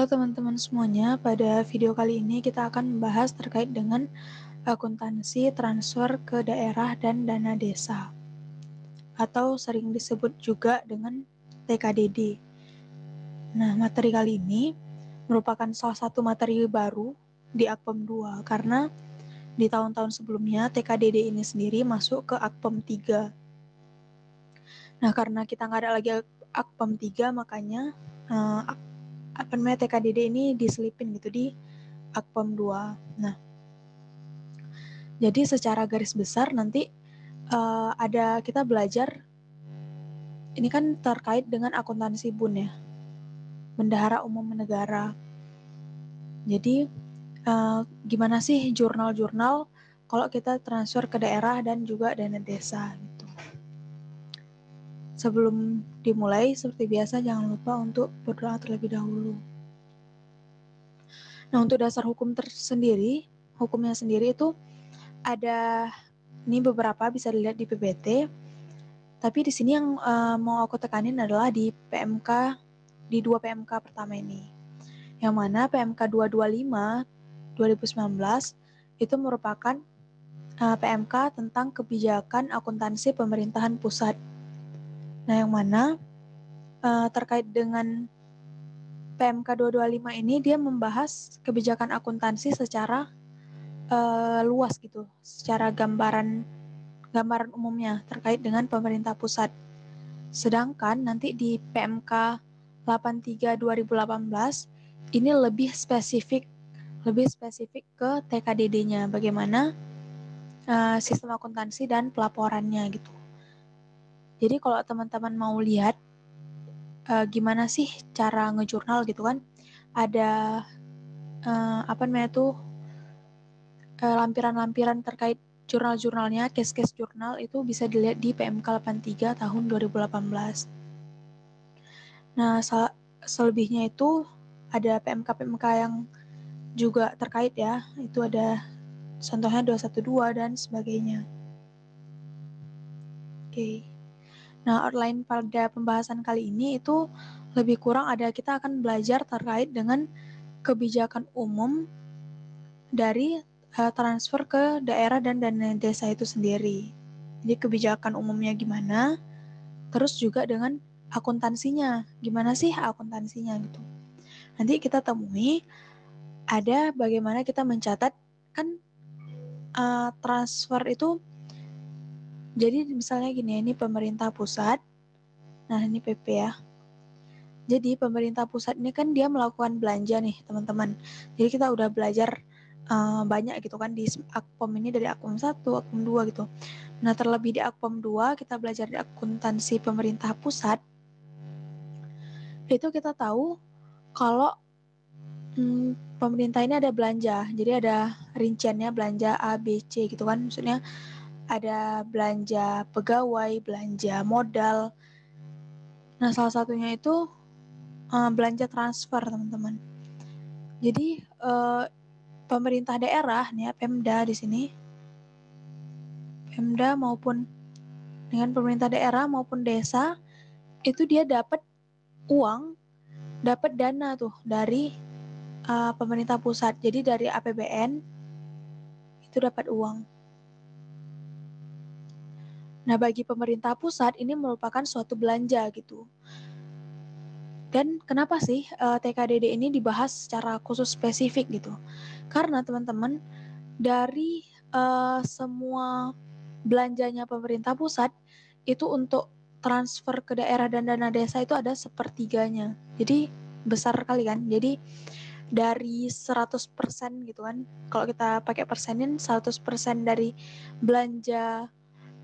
Halo teman-teman semuanya, pada video kali ini kita akan membahas terkait dengan akuntansi transfer ke daerah dan dana desa, atau sering disebut juga dengan TKDD. Nah, materi kali ini merupakan salah satu materi baru di Akpom 2, karena di tahun-tahun sebelumnya TKDD ini sendiri masuk ke Akpom 3. Nah, karena kita nggak ada lagi Akpom 3, makanya TKDD ini diselipin gitu di Akpom 2. Nah, jadi secara garis besar nanti ada kita belajar, ini kan terkait dengan akuntansi BUN ya, Bendahara Umum Negara. Jadi gimana sih jurnal-jurnal kalau kita transfer ke daerah dan juga dana desa gitu. Sebelum dimulai, seperti biasa jangan lupa untuk berdoa terlebih dahulu. Nah, untuk dasar hukum tersendiri, hukumnya sendiri itu ada, ini beberapa bisa dilihat di PPT, tapi di sini yang mau aku tekanin adalah di PMK, di 2 PMK pertama ini. Yang mana PMK 225 2019 itu merupakan PMK tentang kebijakan akuntansi pemerintahan pusat. Nah, yang mana terkait dengan PMK 225 ini dia membahas kebijakan akuntansi secara luas gitu, secara gambaran umumnya terkait dengan pemerintah pusat. Sedangkan nanti di PMK 83 2018 ini lebih spesifik ke TKDD-nya, bagaimana sistem akuntansi dan pelaporannya gitu. Jadi kalau teman-teman mau lihat gimana sih cara ngejurnal gitu kan, ada lampiran-lampiran terkait jurnal-jurnalnya, case-case jurnal itu bisa dilihat di PMK 83 tahun 2018. Nah, selebihnya itu ada PMK-PMK yang juga terkait ya, itu ada contohnya 212 dan sebagainya. Oke. Nah, outline pada pembahasan kali ini itu lebih kurang kita akan belajar terkait dengan kebijakan umum dari transfer ke daerah dan dana desa itu sendiri. Jadi kebijakan umumnya gimana, terus juga dengan akuntansinya, gimana sih akuntansinya gitu. Nanti kita temui ada bagaimana kita mencatat kan transfer itu. Jadi misalnya gini, ini pemerintah pusat, nah ini PP ya. Jadi pemerintah pusat ini kan dia melakukan belanja nih teman-teman. Jadi kita udah belajar banyak gitu kan di Akpom ini, dari Akpom 1, Akpom 2 gitu. Nah, terlebih di Akpom 2 kita belajar di akuntansi pemerintah pusat. Itu kita tahu kalau pemerintah ini ada belanja. Jadi ada rinciannya, belanja A, B, C gitu kan. Maksudnya ada belanja pegawai, belanja modal. Nah, salah satunya itu belanja transfer, teman-teman. Jadi pemerintah daerah nih ya, Pemda di sini, Pemda maupun dengan pemerintah daerah maupun desa itu dia dapat uang, dapat dana tuh dari pemerintah pusat. Jadi dari APBN itu dapat uang. Nah, bagi pemerintah pusat ini merupakan suatu belanja gitu. Dan kenapa sih TKDD ini dibahas secara khusus spesifik gitu? Karena teman-teman, dari semua belanjanya pemerintah pusat itu untuk transfer ke daerah dan dana desa itu ada sepertiganya. Jadi besar kali kan. Jadi dari 100% gitu kan. Kalau kita pakai persenin, 100% dari belanja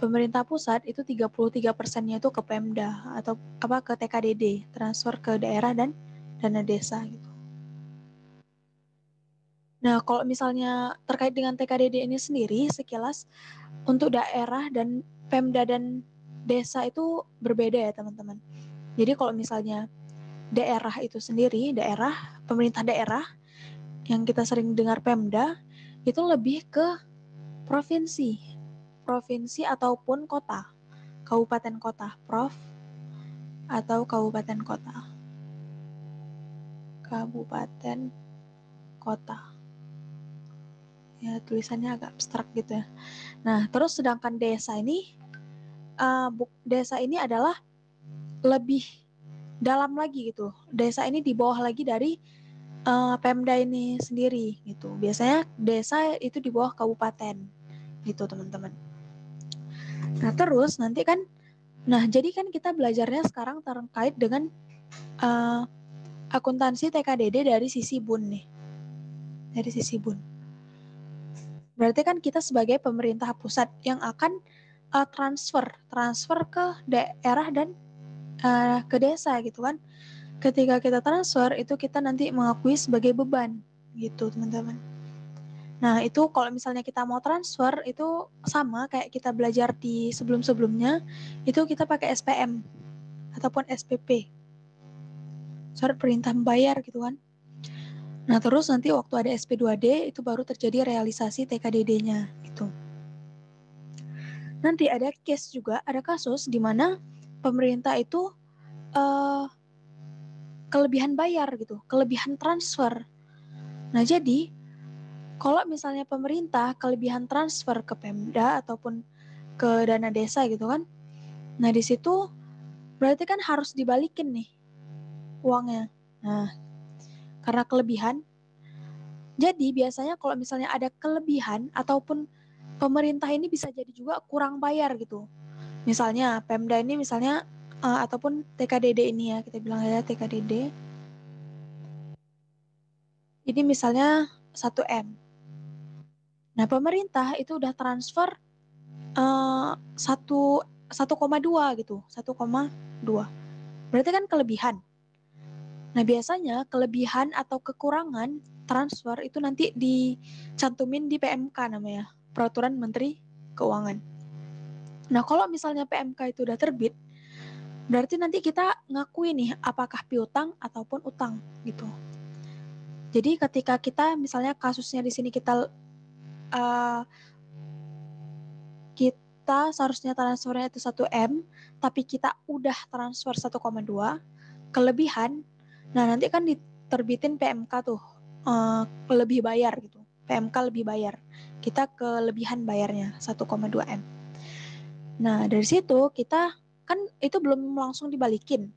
pemerintah pusat itu 33%-nya itu ke Pemda atau ke TKDD, transfer ke daerah dan dana desa gitu. Nah, kalau misalnya terkait dengan TKDD ini sendiri, sekilas untuk daerah dan Pemda dan desa itu berbeda ya teman-teman. Jadi kalau misalnya daerah itu sendiri, pemerintah daerah yang kita sering dengar Pemda, itu lebih ke provinsi ataupun kota, kabupaten kota, atau kabupaten kota. kabupaten, kota. Ya, tulisannya agak abstrak gitu ya. Nah, terus sedangkan desa ini adalah lebih dalam lagi gitu. Desa ini di bawah lagi dari Pemda ini sendiri gitu. Biasanya desa itu di bawah kabupaten gitu, teman-teman. Nah, terus nanti kan jadi kan kita belajarnya sekarang terkait dengan akuntansi TKDD dari sisi BUN nih. Dari sisi BUN. Berarti kan kita sebagai pemerintah pusat yang akan transfer ke daerah dan ke desa gitu kan. Ketika kita transfer itu kita nanti mengakui sebagai beban gitu, teman-teman. Nah, itu kalau misalnya kita mau transfer itu sama kayak kita belajar di sebelum-sebelumnya, itu kita pakai SPM ataupun SPP. Surat perintah membayar gitu kan. Nah, terus nanti waktu ada SP2D itu baru terjadi realisasi TKDD-nya gitu. Nanti ada case juga, ada kasus di mana pemerintah itu kelebihan bayar gitu, kelebihan transfer. Nah, jadi kalau misalnya pemerintah kelebihan transfer ke Pemda ataupun ke dana desa gitu kan, nah di situ berarti kan harus dibalikin nih uangnya. Nah, karena kelebihan, jadi biasanya kalau misalnya ada kelebihan ataupun pemerintah ini bisa jadi juga kurang bayar gitu. Misalnya Pemda ini misalnya ataupun TKDD ini ya, kita bilang aja TKDD. Ini misalnya 1M. Nah, pemerintah itu udah transfer 1,2 gitu, 1,2. Berarti kan kelebihan. Nah, biasanya kelebihan atau kekurangan transfer itu nanti dicantumin di PMK namanya, Peraturan Menteri Keuangan. Nah, kalau misalnya PMK itu udah terbit, berarti nanti kita ngakui nih apakah piutang ataupun utang gitu. Jadi ketika kita misalnya kasusnya di sini kita seharusnya transfernya itu 1M, tapi kita udah transfer 1,2 kelebihan. Nah, nanti kan diterbitin PMK tuh lebih bayar gitu. PMK lebih bayar. Kita kelebihan bayarnya 1,2 M. Nah, dari situ kita kan itu belum langsung dibalikin.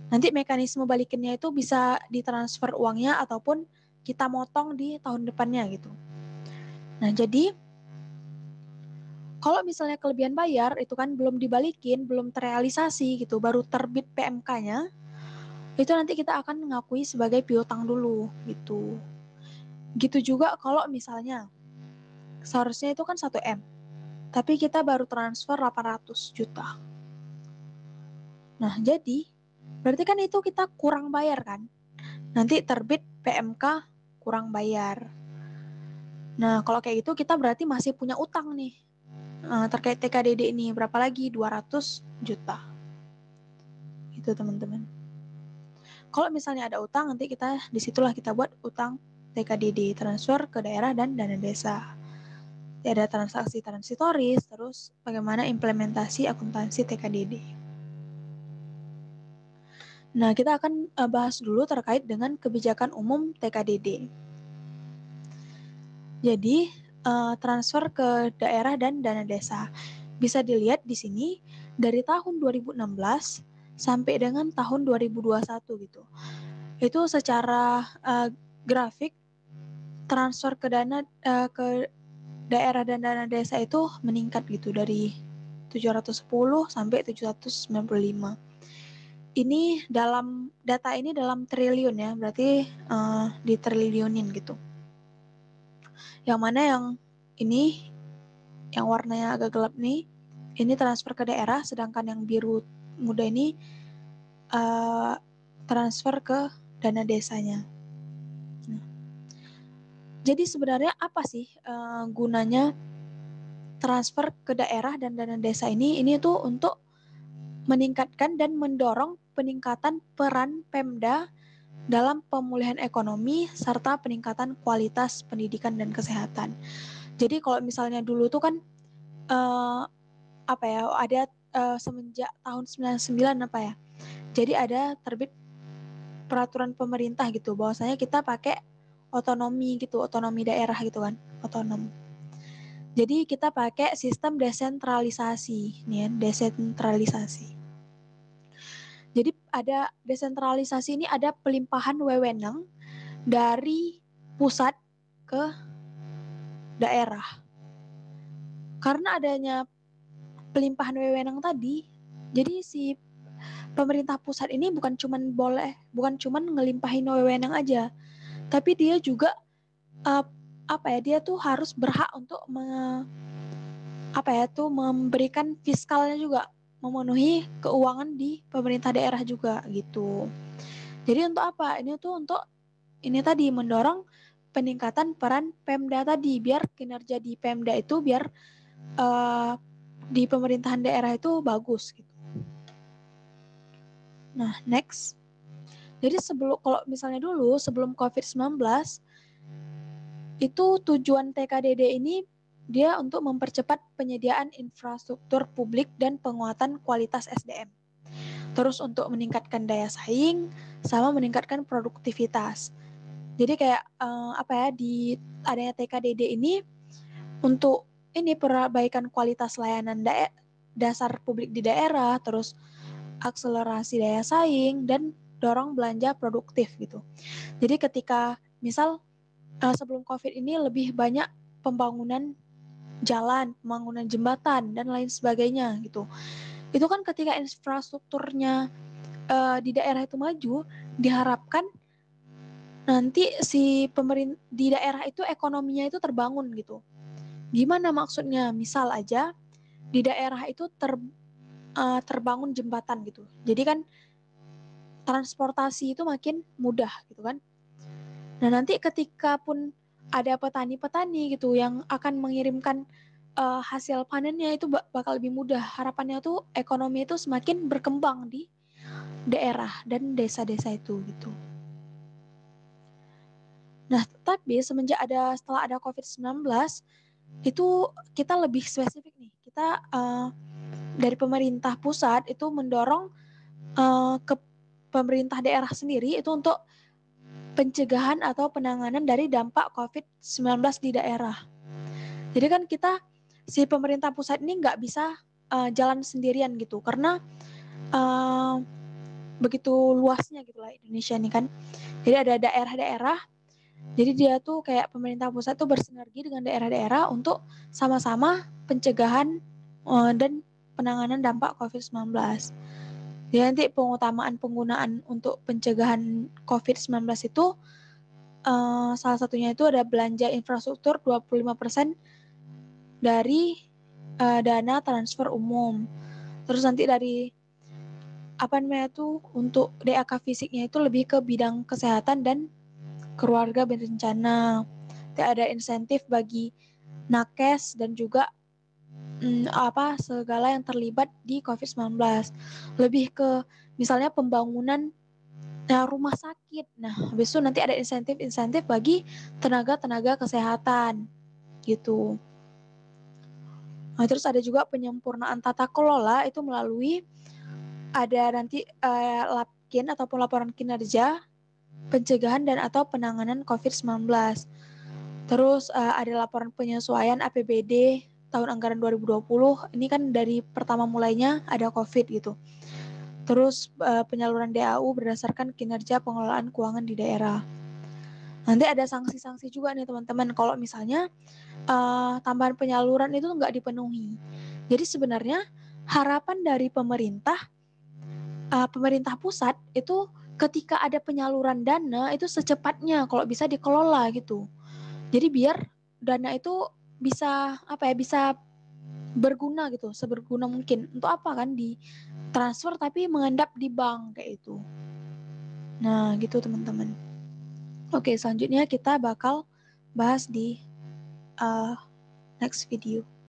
Nanti mekanisme balikinnya itu bisa ditransfer uangnya ataupun kita motong di tahun depannya gitu. Nah, jadi kalau misalnya kelebihan bayar itu kan belum dibalikin, belum terrealisasi gitu, baru terbit PMK-nya, itu nanti kita akan mengakui sebagai piutang dulu gitu. Gitu juga kalau misalnya seharusnya itu kan 1M, tapi kita baru transfer 800 juta. Nah, jadi berarti kan itu kita kurang bayar kan? Nanti terbit PMK kurang bayar. Nah, kalau kayak gitu kita berarti masih punya utang nih terkait TKDD ini. Berapa lagi? 200 juta. Itu teman-teman. Kalau misalnya ada utang, nanti disitulah kita buat utang TKDD, transfer ke daerah dan dana desa. Ada transaksi transitoris, terus bagaimana implementasi akuntansi TKDD. Nah, kita akan bahas dulu terkait dengan kebijakan umum TKDD. Jadi, transfer ke daerah dan dana desa. Bisa dilihat di sini dari tahun 2016 sampai dengan tahun 2021 gitu. Itu secara grafik transfer ke daerah dan dana desa itu meningkat gitu dari 710 sampai 795. Ini dalam data ini dalam triliun ya, berarti di triliunin gitu. Yang mana yang ini yang warnanya agak gelap nih, ini transfer ke daerah, sedangkan yang biru muda ini transfer ke dana desanya. Nah, jadi sebenarnya apa sih gunanya transfer ke daerah dan dana desa ini? Ini tuh untuk meningkatkan dan mendorong peningkatan peran Pemda dalam pemulihan ekonomi serta peningkatan kualitas pendidikan dan kesehatan. Jadi kalau misalnya dulu tuh kan ada semenjak tahun 99 apa ya. Jadi ada terbit peraturan pemerintah gitu, bahwasanya kita pakai otonomi gitu, otonomi daerah gitu kan, otonom. Jadi kita pakai sistem desentralisasi, nih ya, desentralisasi. Jadi ada desentralisasi ini ada pelimpahan wewenang dari pusat ke daerah. Karena adanya pelimpahan wewenang tadi, jadi si pemerintah pusat ini bukan cuman ngelimpahin wewenang aja, tapi dia juga dia tuh harus berhak untuk memberikan fiskalnya juga, memenuhi keuangan di pemerintah daerah juga gitu. Jadi untuk apa? Ini tuh untuk ini tadi mendorong peningkatan peran Pemda tadi, biar kinerja di Pemda itu biar di pemerintahan daerah itu bagus gitu. Nah, next. Jadi kalau misalnya dulu sebelum COVID-19 itu tujuan TKDD ini dia untuk mempercepat penyediaan infrastruktur publik dan penguatan kualitas SDM. Terus untuk meningkatkan daya saing sama meningkatkan produktivitas. Jadi kayak di adanya TKDD ini untuk ini perbaikan kualitas layanan dasar publik di daerah, terus akselerasi daya saing dan dorong belanja produktif gitu. Jadi ketika misal sebelum COVID ini lebih banyak pembangunan jalan, pembangunan jembatan dan lain sebagainya gitu. Itu kan ketika infrastrukturnya di daerah itu maju, diharapkan nanti si pemerintah di daerah itu ekonominya itu terbangun gitu. Gimana maksudnya? Misal aja di daerah itu terbangun jembatan gitu. Jadi kan transportasi itu makin mudah gitu kan. Nah nanti ketika pun ada petani-petani gitu yang akan mengirimkan hasil panennya itu bakal lebih mudah. Harapannya tuh ekonomi itu semakin berkembang di daerah dan desa-desa itu gitu. Nah tapi setelah ada COVID-19 itu kita lebih spesifik nih. Kita dari pemerintah pusat itu mendorong ke pemerintah daerah sendiri itu untuk pencegahan atau penanganan dari dampak COVID-19 di daerah. Jadi kan si pemerintah pusat ini nggak bisa jalan sendirian gitu, karena begitu luasnya gitu lah Indonesia ini kan. Jadi ada daerah-daerah, jadi dia tuh kayak pemerintah pusat tuh bersinergi dengan daerah-daerah untuk sama-sama pencegahan dan penanganan dampak COVID-19. Jadi nanti pengutamaan penggunaan untuk pencegahan COVID-19 itu salah satunya itu ada belanja infrastruktur 25% dari dana transfer umum. Terus nanti dari untuk DAK fisiknya itu lebih ke bidang kesehatan dan keluarga berencana. Ada insentif bagi nakes dan juga segala yang terlibat di COVID-19. Lebih ke misalnya pembangunan rumah sakit. Nah, habis itu nanti ada insentif bagi tenaga-tenaga kesehatan gitu. Nah, terus ada juga penyempurnaan tata kelola itu melalui ada nanti LAPKIN ataupun laporan kinerja pencegahan dan atau penanganan COVID-19. Terus ada laporan penyesuaian APBD tahun anggaran 2020. Ini kan dari pertama mulainya ada COVID gitu. Terus penyaluran DAU berdasarkan kinerja pengelolaan keuangan di daerah. Nanti ada sanksi-sanksi juga nih teman-teman kalau misalnya tambahan penyaluran itu nggak dipenuhi. Jadi sebenarnya harapan dari pemerintah pusat itu ketika ada penyaluran dana itu secepatnya kalau bisa dikelola gitu. Jadi biar dana itu bisa bisa berguna gitu, seberguna mungkin. Untuk apa kan di transfer tapi mengendap di bank kayak itu. Nah, gitu teman-teman. Oke, selanjutnya kita bakal bahas di next video.